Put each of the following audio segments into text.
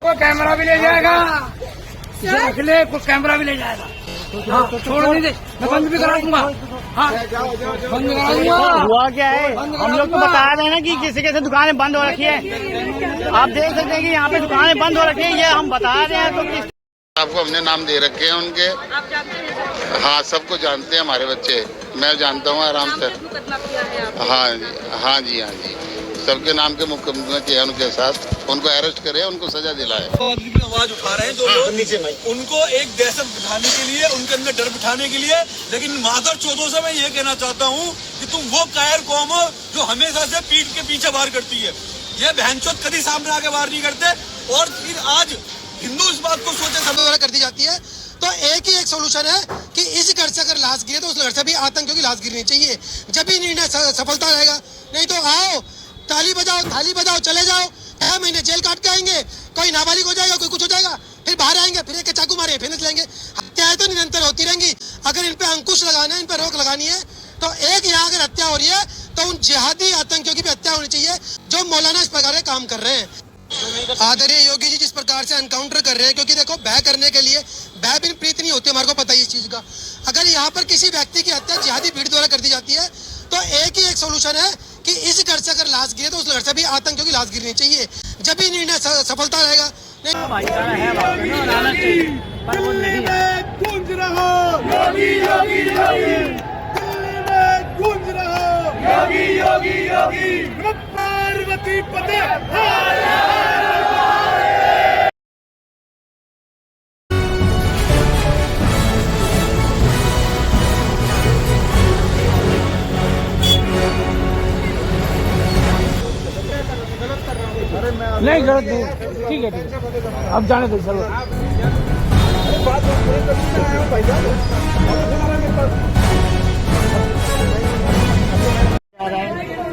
को कैमरा भी ले जाएगा, रख ले, को कैमरा भी ले जाएगा। हाँ, छोड़ नहीं दे, मैं बंद भी करा दूंगा। हाँ, बंद करा दूंगा। हुआ क्या है, हम लोग तो बता रहे हैं ना कि किसी कैसे दुकानें बंद हो रखी है। आप देख सकते हैं कि यहाँ पे दुकानें बंद हो रखी है, ये हम बता रहे हैं। तो आपको हमने नाम दे रखे हैं उनके। हाँ, सबको जानते हैं हमारे बच्चे, मैं जानता हूँ आराम से। हाँ जी, हाँ जी, हाँ जी, सबके नाम के मुकदमे किया उनके साथ, उनको अरेस्ट करे, उनको सजा दिलाए। आवाज उठा रहे हैं जो लोग, उनको एक दहशत बिठाने के लिए, उनके अंदर डर बिठाने के लिए। लेकिन मादर चौधों से मैं ये कहना चाहता हूँ कि तुम वो कायर कौम हो जो हमेशा से पीठ के पीछे वार करती है। ये बहनचोद कभी सामने आके वार नहीं करते। और फिर आज हिंदू इस बात को सोचे समझ कर दी जाती है। तो एक ही एक सोल्यूशन है कि इस घर से अगर लाश गिरे तो उस घर से भी आतंकियों की लाश गिरनी चाहिए, जब भी निर्णय सफलता रहेगा। नहीं तो आओ ताली बजाओ चले जाओ, 6 महीने जेल काट के आएंगे, कोई नाबालिग हो जाएगा, कोई कुछ हो जाएगा, फिर बाहर आएंगे, फिर एक चाकू मारे फिर लेंगे। हत्याएं तो निरंतर होती रहेंगी। अगर इन पे अंकुश लगाना है, इन पे रोक लगानी है, तो एक यहाँ अगर हत्या हो रही है तो उन जिहादी आतंकियों की भी हत्या होनी चाहिए जो मौलाना इस प्रकार काम कर रहे हैं। आदरणीय योगी जी जिस प्रकार से एनकाउंटर कर रहे हैं, क्योंकि देखो भय करने के लिए भय बिन प्रीत नहीं होती, हमारे को पता है इस चीज का। अगर यहाँ पर किसी व्यक्ति की हत्या जिहादी भीड़ द्वारा कर दी जाती है तो एक ही एक सोल्यूशन है कि इस घर से अगर लाश गिरे तो उस घर से भी आतंकियों की लाश गिरनी चाहिए, जब भी निर्णय सफलता रहेगा। पार्वती पते नहीं, गलत नहीं, ठीक है, अब जाने दो चलो।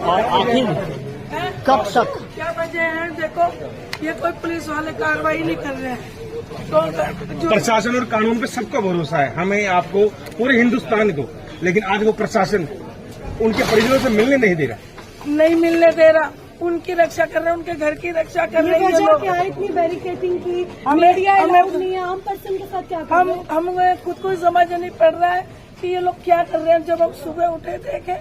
और आखिर कब तक क्या वजह है? देखो, ये कोई पुलिस वाले कार्रवाई नहीं कर रहे हैं। तो प्रशासन और कानून पे सबका भरोसा है, हमें आपको पूरे हिंदुस्तान को, लेकिन आज वो प्रशासन उनके परिजनों से मिलने नहीं दे रहा, नहीं मिलने दे रहा। उनकी रक्षा कर रहे हैं, उनके घर की रक्षा कर रहे हैं लोग। क्या है इतनी बैरिकेडिंग की? मीडिया अलाउड नहीं है, आम पर्सन के साथ क्या कर रहे हैं? हम खुद को समझ नहीं पड़ रहा है कि ये लोग क्या कर रहे हैं। जब हम सुबह उठे देखे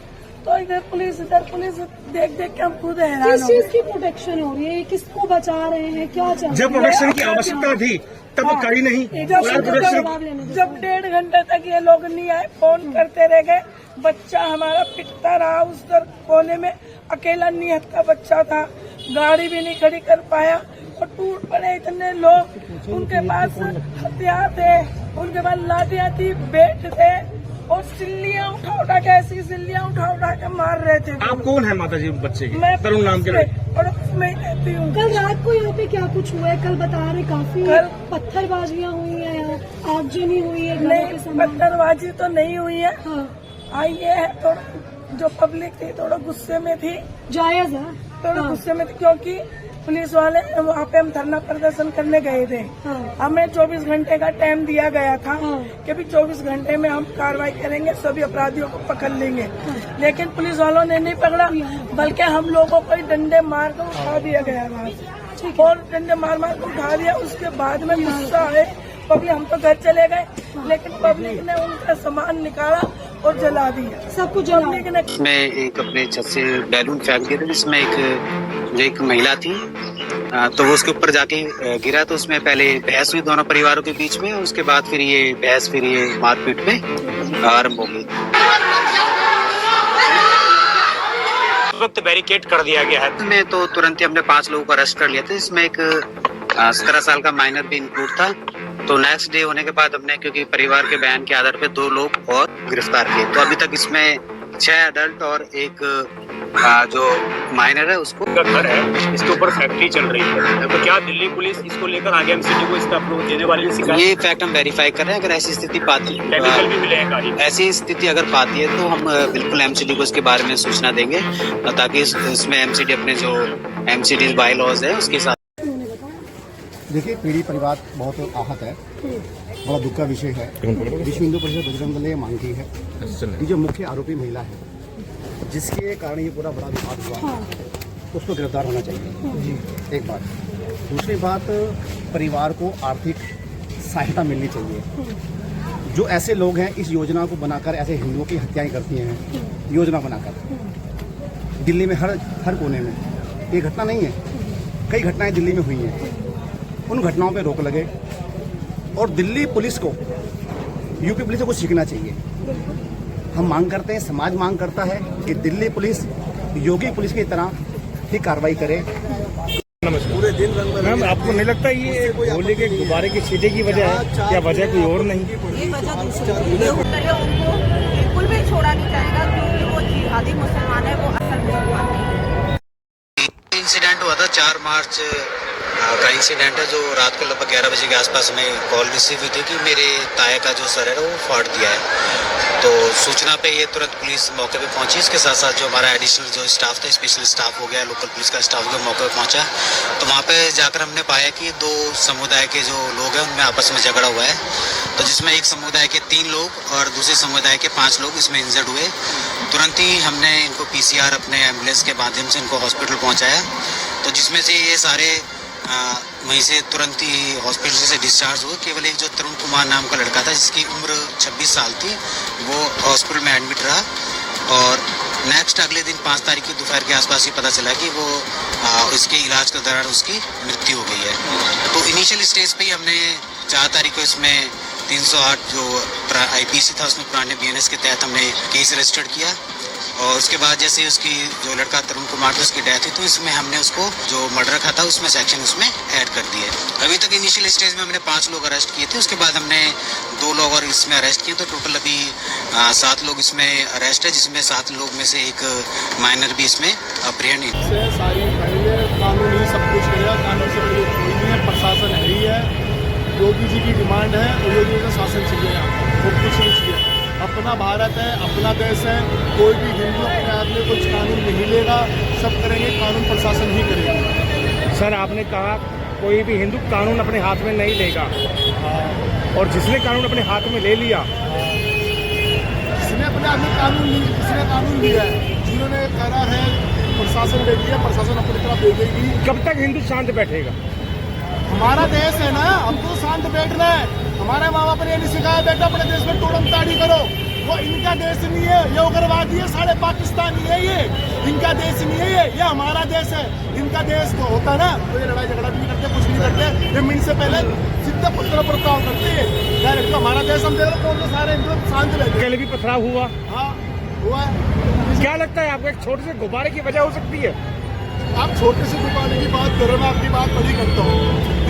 तो इधर पुलिस देख के हम खुद हैरान हो गए। किस चीज की प्रोटेक्शन हो रही है? किसको बचा रहे हैं? क्या चल रहा है? जब प्रोटेक्शन की आवश्यकता थी तब वो करी नहीं। जब 1.5 घंटे तक ये लोग नहीं आए, फोन करते रह गए। बच्चा हमारा पिटता रहा उस तरफ कोने में, अकेला निहत्था बच्चा था, गाड़ी भी नहीं खड़ी कर पाया और टूट पड़े इतने लोग। उनके पास हथियार थे, उनके पास लाठियां थी, बेट थे और सिल्लियां उठा के, ऐसी सिल्लियां उठा के मार रहे थे। आप कौन है माता जी बच्चे की? मैं तरुण नाम के मैं रहती हूँ। कल रात को यहाँ पे क्या कुछ हुआ है? कल बता रहे काफी पत्थरबाजियां हुई है, यहाँ आगजनी हुई है। नहीं, पत्थरबाजी तो नहीं हुई है। हाँ, आई है थोड़ा, जो पब्लिक थी थोड़ा गुस्से में थी, जायज है, थोड़ा गुस्से में थी, क्योंकि पुलिस वाले वहाँ पे हम धरना प्रदर्शन करने गए थे। हाँ, हमें 24 घंटे का टाइम दिया गया था हाँ, कि भी 24 घंटे में हम कार्रवाई करेंगे, सभी अपराधियों को पकड़ लेंगे। लेकिन पुलिस वालों ने नहीं पकड़ा, बल्कि हम लोगों को डंडे मार कर उठा दिया गया वहाँ से, और डंडे मार कर उठा दिया। उसके बाद में गुस्सा आए पब्लिक, हम तो घर चले गए, लेकिन पब्लिक ने उनका सामान निकाला और जला दिया, सब कुछ पब्लिक ने। मैं एक अपने छत से बैलून फेंक दिया था, जिसमें एक महिला थी, तो वो उसके ऊपर जाके गिरा, तो उसमें पहले बहस हुई दोनों परिवारों के बीच में, उसके बाद फिर ये मारपीट में आरंभ हो गई। वक्त बैरिकेड कर दिया गया है। में तो तुरंत ही हमने 5 लोगों को अरेस्ट कर लिया था, इसमें एक 17 साल का माइनर भी इंक्लूड था। तो नेक्स्ट डे होने के बाद हमने, क्योंकि परिवार के बयान के आधार पे 2 लोग और गिरफ्तार किए, तो अभी तक इसमें 6 अडल्ट और एक जो माइनर है उसको। घर है, इसके ऊपर फैक्ट्री चल रही है, तो क्या दिल्ली पुलिस इसको लेकर आगे एमसीडी को इसका अप्रूव देने वाली है? ये फैक्ट हम वेरीफाई कर रहे हैं। अगर ऐसी स्थिति पाती है, ऐसी स्थिति अगर पाती है तो हम बिल्कुल एमसीडी को इसके बारे में सूचना देंगे, ताकि इसमें एमसीडी अपने जो एमसीडी बाय लॉज है उसके साथ। देखिए, पीड़ित परिवार बहुत आहत है, बड़ा दुख का विषय है। विश्व हिंदू परिषद बजरंग दल ने मांग की है कि जो मुख्य आरोपी महिला है, जिसके कारण ये पूरा बड़ा विवाद हुआ, उसको गिरफ्तार होना चाहिए। एक बात। दूसरी बात, परिवार को आर्थिक सहायता मिलनी चाहिए। जो ऐसे लोग हैं इस योजना को बनाकर ऐसे हिंदुओं की हत्याएं करती हैं, योजना बनाकर दिल्ली में हर कोने में, ये घटना नहीं है, कई घटनाएं दिल्ली में हुई हैं। उन घटनाओं पे रोक लगे और दिल्ली पुलिस को यूपी पुलिस से कुछ सीखना चाहिए। हम मांग करते हैं, समाज मांग करता है कि दिल्ली पुलिस योगी पुलिस की तरह ही कार्रवाई करे। पूरे दिन मैम, आपको नहीं लगता ये होली के गुब्बारे की छींटे की वजह है, क्या वजह कोई और नहीं? ये वजह दूसरी है, उनको बिल्कुल भी छोड़ा नहीं जाएगा क्योंकि वो जिहादी मुसलमान है, वो असल मुसलमान नहीं। इंसिडेंट हुआ था 4 मार्च का इंसिडेंट है, जो रात को लगभग 11 बजे के आसपास हमें कॉल रिसीव हुई थी कि मेरे ताया का जो सर है वो फाड़ दिया है। तो सूचना पे ये तुरंत पुलिस मौके पे पहुंची। इसके साथ साथ जो हमारा एडिशनल जो स्टाफ था, स्पेशल स्टाफ हो गया, लोकल पुलिस का स्टाफ जो मौके पे पहुंचा, तो वहाँ पे जाकर हमने पाया कि 2 समुदाय के जो लोग हैं उनमें आपस में झगड़ा हुआ है। तो जिसमें एक समुदाय के 3 लोग और दूसरे समुदाय के 5 लोग इसमें इंजर्ड हुए। तुरंत ही हमने इनको PCR अपने एम्बुलेंस के माध्यम से इनको हॉस्पिटल पहुँचाया। तो जिसमें से ये सारे वहीं से तुरंत ही हॉस्पिटल से डिस्चार्ज हुए। केवल एक जो तरुण कुमार नाम का लड़का था जिसकी उम्र 26 साल थी, वो हॉस्पिटल में एडमिट रहा। और नेक्स्ट अगले दिन 5 तारीख की दोपहर के आसपास ही पता चला कि वो इसके इलाज के दौरान उसकी मृत्यु हो गई है। तो इनिशियल स्टेज पे ही हमने 4 तारीख को इसमें 308 जो IPC था उसमें पुराने BNS के तहत हमने केस रजिस्टर्ड किया। और उसके बाद जैसे उसकी जो लड़का तरुण कुमार था उसकी डेथ हुई, तो इसमें हमने उसको जो मर्डर का था उसमें सेक्शन उसमें ऐड कर दिए। अभी तक इनिशियल स्टेज में हमने 5 लोग अरेस्ट किए थे, उसके बाद हमने 2 लोग और इसमें अरेस्ट किए। तो टोटल अभी 7 लोग इसमें अरेस्ट है, जिसमें 7 लोग में से एक माइनर भी इसमें अप्रियन है। सारी कानून ही सब कुछ है, कानून से कोई नहीं है, प्रशासन है ही है। योगी जी की डिमांड है और योगी जी का शासन चाहिए, वो कुछ नहीं चाहिए। अपना भारत है, अपना देश है, कोई भी हिंदू अपने हाथ में कुछ कानून नहीं लेगा, सब करेंगे कानून प्रशासन ही करेगा। सर, आपने कहा कोई भी हिंदू कानून अपने हाथ में नहीं लेगा, और जिसने कानून अपने हाथ में ले लिया, जिसने अपने हाथ में कानून जिसने कानून लिया है, जिन्होंने करा है, प्रशासन दे दिया, प्रशासन अपनी तरफ दे देगी। कब तक हिंदू शांत बैठेगा? हमारा देश है ना, हमको शांत बैठना है। हमारे माँ बाप ने नहीं सिखाया बेटा अपने देश में तोड़म ताड़ी करो, वो इनका देश नहीं है, ये उग्रवादी है, साढ़े पाकिस्तानी है, ये इनका देश नहीं है, ये हमारा देश है। इनका देश तो होता ना, तो ये लड़ाई झगड़ा भी नहीं करते, कुछ नहीं करते, ये मिनट से पहले सीधे पत्थर पड़ताव करते हैं डायरेक्ट। हमारा देश हम देख रहे हैं, सारे हिंदू शांत रहते। कल भी पथराव हुआ? हाँ हुआ है। क्या लगता है आपको एक छोटे से गुब्बारे की वजह हो सकती है? आप छोटे से गुब्बारे की बात कर रहे हो, मैं आपकी बात बड़ी करता हूँ।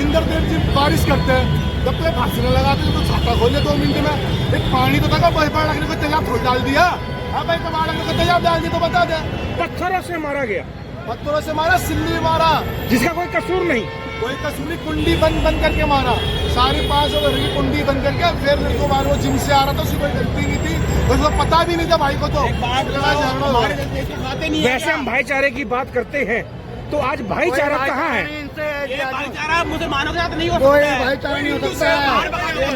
इंद्रदेव जी बारिश करते हैं, जब तक भाषण लगाते तो छाता खोले 2 मिनट में, एक पानी तो था, बाढ़ लगने को तेजाब थोड़ी डाल दिया। हाँ भाई, तो बाढ़ लगने को तेजाब डाल दिया तो बता दे। पत्थरों से मारा गया, पत्थरों से मारा, सिल्ली मारा, जिसका कोई कसूर नहीं, कोई कसूर नहीं, कुंडी बंद करके मारा, सारी 5 ओवर की कुंडी बंद करके। फिर मेरे को बार वो जिम से आ रहा था, उसकी कोई गलती नहीं थी, उसको पता भी नहीं था भाई को। तो वैसे हम भाईचारे की बात करते हैं, तो आज भाईचारा कहाँ है? भाईचारा मुसलमानों के साथ नहीं हो सकता, कोई भाईचारा नहीं हो सकता है,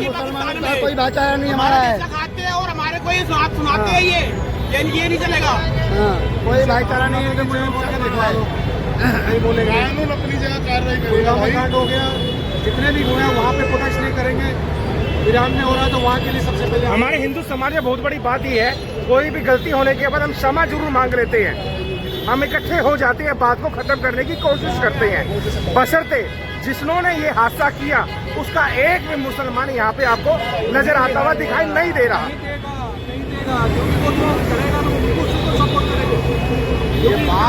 मुसलमानों का कोई भाईचारा नहीं हमारा है। खाते हैं और हमारे को सुनाते हैं, ये नहीं चलेगा। कोई भाईचारा नहीं है, नहीं बोलेगा। कानून अपनी जगह कार्रवाई करेगा। हो गया, जितने भी हुए वहाँ पे प्रोटेस्ट नहीं करेंगे। ईरान में हो रहा है तो वहाँ के लिए सबसे पहले हमारे हिंदू समाज में बहुत बड़ी बात ही है, कोई भी गलती होने के बाद हम क्षमा जरूर मांग लेते हैं, हम इकट्ठे हो जाते हैं, बात को खत्म करने की कोशिश करते हैं, बशर्ते जिसने ये हादसा किया उसका एक भी मुसलमान यहाँ पे आपको नजर आता हुआ दिखाई नहीं दे रहा।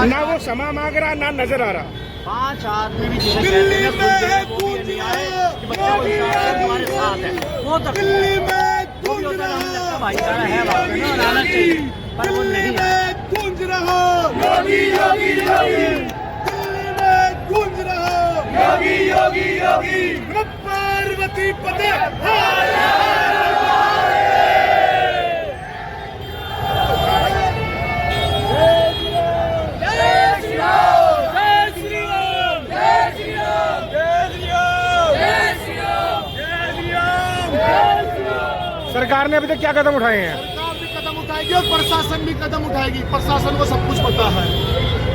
ना वो क्षमा मांग रहा, ना नजर आ रहा। 5 आदमी भी जिसे कहते हैं नहीं आए कि बच्चे हमारे साथ है, वो तक भाईचारा है, आना चाहिए, पर वो नहीं है। गूंज रहो योगी योगी योगी, दिल्ली में गूंज रहो योगी योगी योगी, पार्वती पते सरकार ने अभी तक क्या कदम उठाए हैं? सरकार भी कदम उठाएगी और प्रशासन भी कदम उठाएगी। प्रशासन को सब कुछ पता है,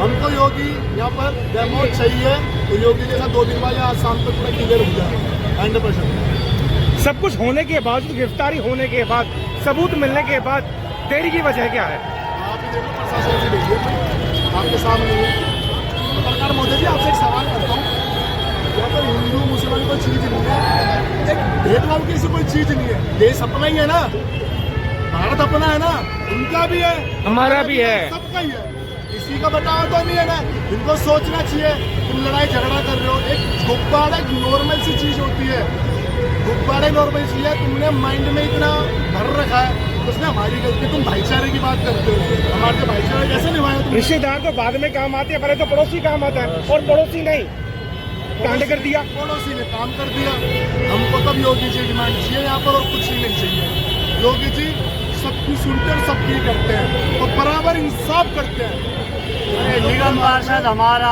हमको योगी यहाँ पर डेमो चाहिए, तो योगी जैसा 2 दिन बाद आज शाम तक पूरा क्लियर हो जाए 100%। सब कुछ होने के बावजूद, गिरफ्तारी होने के बाद, सबूत मिलने के बाद देरी की वजह क्या है? आप ही देखो, प्रशासन से देखिए आपके सामने है। पत्रकार महोदय जी, आपसे एक सवाल करता हूँ, यहाँ पर हिंदू मुसलमान कोई चीज नहीं है, एक भेदभाव की कोई चीज नहीं है, देश अपना ही है ना, भारत अपना है ना, उनका भी है, हमारा भी है, सबका ही है, किसी का बटाव तो नहीं है ना। इनको सोचना चाहिए, तुम लड़ाई झगड़ा कर रहे हो, एक गुब्बारा एक नॉर्मल सी चीज होती है, गुब्बारा नॉर्मल चीज है, तुमने माइंड में इतना भर रखा है, उसने हमारी गलती, तुम भाईचारे की बात करते हो, हमारे से भाईचारा कैसे निभाया तुम? रिश्तेदार तो बाद में काम आते हैं, पहले तो पड़ोसी काम आता है, और पड़ोसी नहीं कांड कर दिया, पड़ोसी ने काम कर दिया। हमको तब योगी जी डिमांड चाहिए यहाँ पर, और कुछ ही नहीं चाहिए। योगी जी सबकी सुनते और सबकी करते हैं, और बराबर इंसाफ करते हैं। निगम पार्षद हमारा,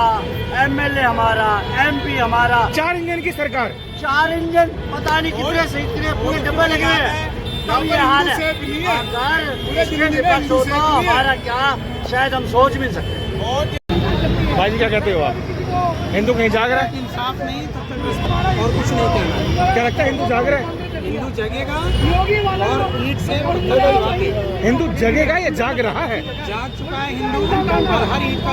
एमएलए हमारा, एमपी हमारा, 4 इंजन की सरकार, 4 इंजन, पता नहीं कितने से इतने पूरे डब्बे लगे हैं। तब ये हाल है, अगर इसके निपट होता हमारा क्या, शायद हम सोच भी नहीं सकते। भाई जी क्या कहते हो आप? हिंदू कहीं जाग रहा है? इंसाफ नहीं तब तक और कुछ नहीं कहना। क्या लगता है हिंदू जाग रहा है? हिंदू जगेगा और ईंट से पत्थर दबा के। हिंदू जगेगा या जाग रहा है? जाग चुका है हिंदू, और हर ईंट का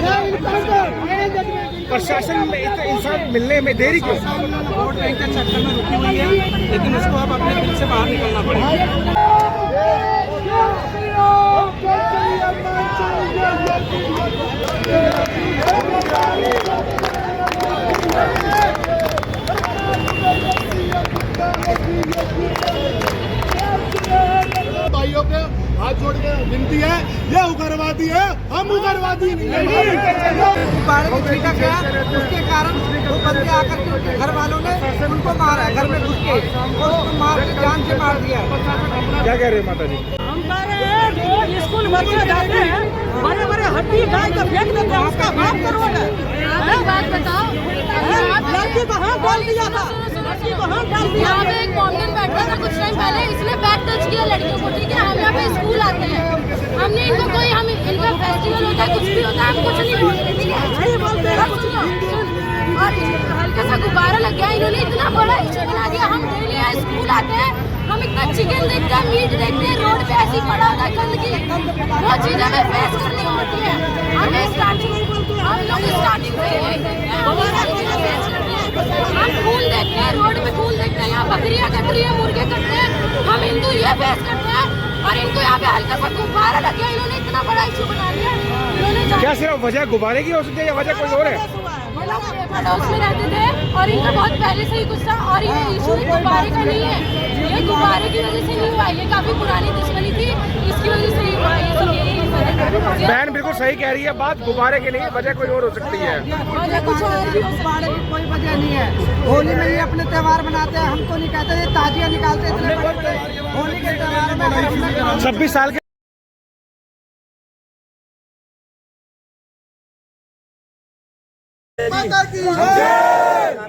प्रशासन में इतना इंसान मिलने में देरी क्यों? वोट बैंक के चक्कर में रुकी हुई है, लेकिन उसको अब अपने दिल से बाहर निकलना पड़ेगा। भाइयों के हाथ जोड़ के विनती है, ये उग्रवादी है, हम उग्रवादी नहीं है। उसके कारण वो बंदे आकर के उनके घर वालों ने उनको मारा, घर में घुस के और उसको मार के जान से मार दिया। क्या कह रहे हैं माता जी? हम कह रहे हैं जो स्कूल बच्चे जाते हैं, बड़े बड़े हड्डी गाय का फेंक देते हैं, उसका बाप का रोड है। बात बताओ, लड़की को हाथ डाल दिया था, लड़की को हाथ डाल दिया। यहाँ पे एक कॉमन बैठा था कुछ टाइम पहले, इसने बैक टच किया लड़कियों को, ठीक है। हम यहाँ पे स्कूल आते हैं, हमने इनको कोई, हम इनका फेस्टिवल होता है, कुछ भी होता है, हम कुछ नहीं बोलते, ठीक है। अब सुनो, और हल्का सा गुब्बारा लग गया, इन्होंने इतना बड़ा इशू बना दिया। हम डेली यहाँ स्कूल आते हैं, हम इतना चिकन देखते हैं, मीट देखते हैं, रोड पे ऐसी पड़ा होता है गंदगी, वो चीजें हमें फेस करनी होती है। हमें स्टार्टिंग, हम लोग स्टार्टिंग से बहुत सारी चीजें फेस करते हैं। हम फूल देखते हैं, रोड पे फूल देखते हैं, यहाँ बकरियाँ कट रही है, मुर्गे कट रहे हैं, हम हिंदू ये फेस करते हैं। और इनको यहाँ पे हल्का सा गुब्बारा लग गया, इन्होंने इतना बड़ा इशू बना दिया। इन्होंने क्या सिर्फ वजह गुब्बारे की हो सकती है या वजह कोई और है? पड़ोस में रहते थे और इनका बहुत पहले से ही कुछ था, और ये इशू गुब्बारे का नहीं है, ये गुब्बारे की वजह से नहीं हुआ, ये काफी पुरानी दुश्मनी थी, इसकी वजह से ही हुआ है। बहन बिल्कुल सही कह रही है, बात गुब्बारे की नहीं है, वजह कोई और हो सकती है। वजह कुछ और भी, गुब्बारे की कोई वजह नहीं है। होली में ये अपने त्योहार मनाते हैं, हमको नहीं कहते, ये ताजियां निकालते हैं इतने बड़े होली के त्योहार में। 26 साल के माता की जय।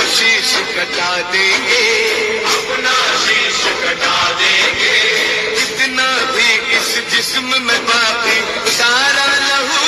शीश कटा देंगे, अपना शीश कटा देंगे, इतना भी इस जिस्म में बाकी सारा लहू